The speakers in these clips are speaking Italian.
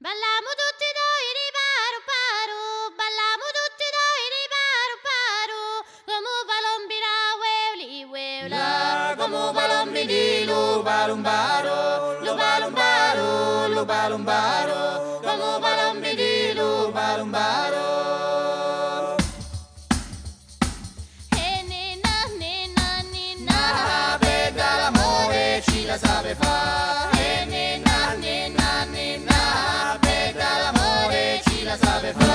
Balliamo tutti noi di paru paru, balliamo tutti noi di paru paru, come palombira weuli weula, come palombi di lubalumbaro, lubalumbaro, lubalumbaro, come palombi di lubalumbaro. E ninna, ninna, ninna, veda l'amore ci la sape fa. E ninna, ninna, ninna, veda l'amore ci la sape fa.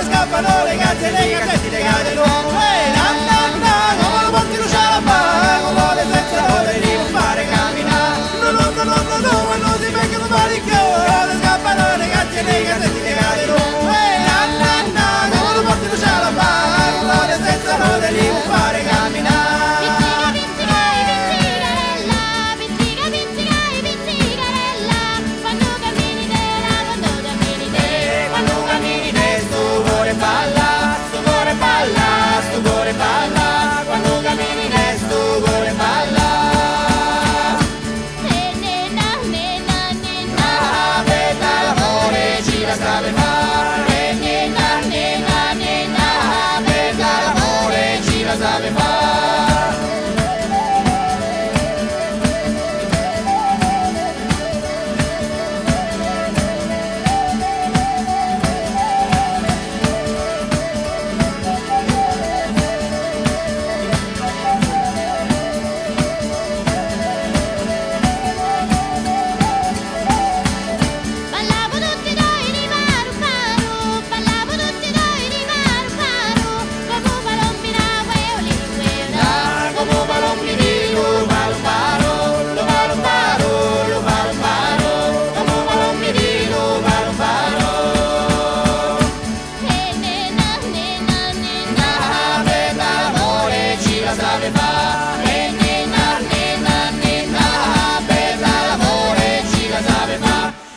Scappano le cazze e le cazzetti legate l'uomo. Nanna, come lo porti lo scialabà, con le senza ore di non fare camminare. No, quando si becchano male che scappano le cazze e le cazzetti legate l'uomo. Nanna, come lo porti lo scialabà, con le senza ore di non fare camminare. Quando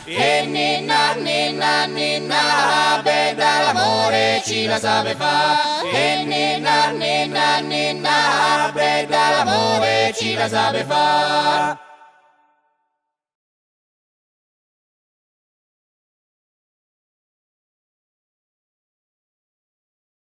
E ninna, ninna, ninna, bella l'amore ci la sape fa. E ninna, ninna, ninna, bella l'amore ci la sape fa.